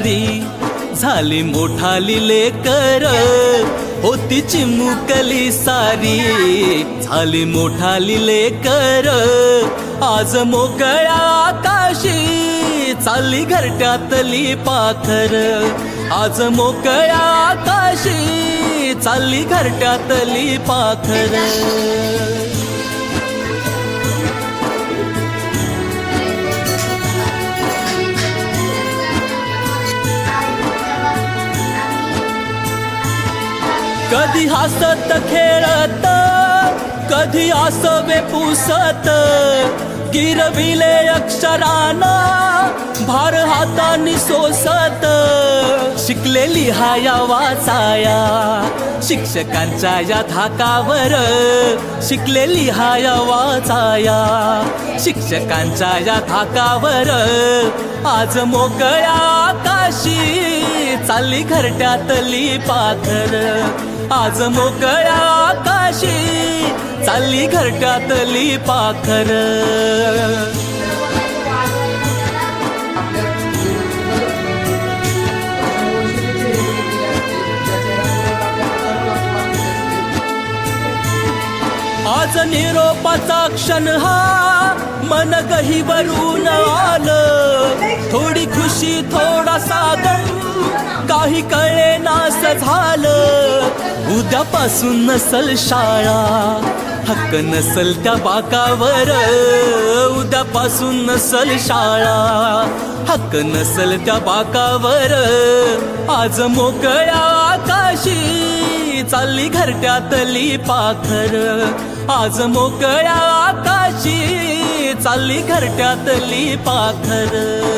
सारी झाली मोठाली लेकर, होती चिमुकली सारी झाली मोठाली लेकर. आज मोकळ्या आकाशी चालली घरट्यातली पाखर, आज मोकळ्या आकाशी चालली घरट्यातली पाखर. कधी हसत खेळत, कधी आसवे पुसत, गिरविले अक्षराना भार हातानी सोसत. शिकले लिहाया वाचाया शिक्षकांच्या या धाकावर, शिकले लिहाया वाचाया शिक्षकांच्या या धाकावर. आज मोकळ्या आकाशी चालली घरट्यातली पाखर, आज मोकळ्या आकाशी चालली घरट्यातली पाखर. आज निरोपाचा क्षण हा मन गहिवरून आलं, थोडी खुशी थोडासा गम काही कळे नास झालं. उद्यापासून नसल शाळा हक्क नसल त्या बाकावर, उद्यापासून नसल शाळा हक्क नसल त्या बाकावर. आज मोकळ्या आकाशी चालली घरट्यातली पाखर, आज मोकळ्या आकाशी चालली घरट्यातली पाखर.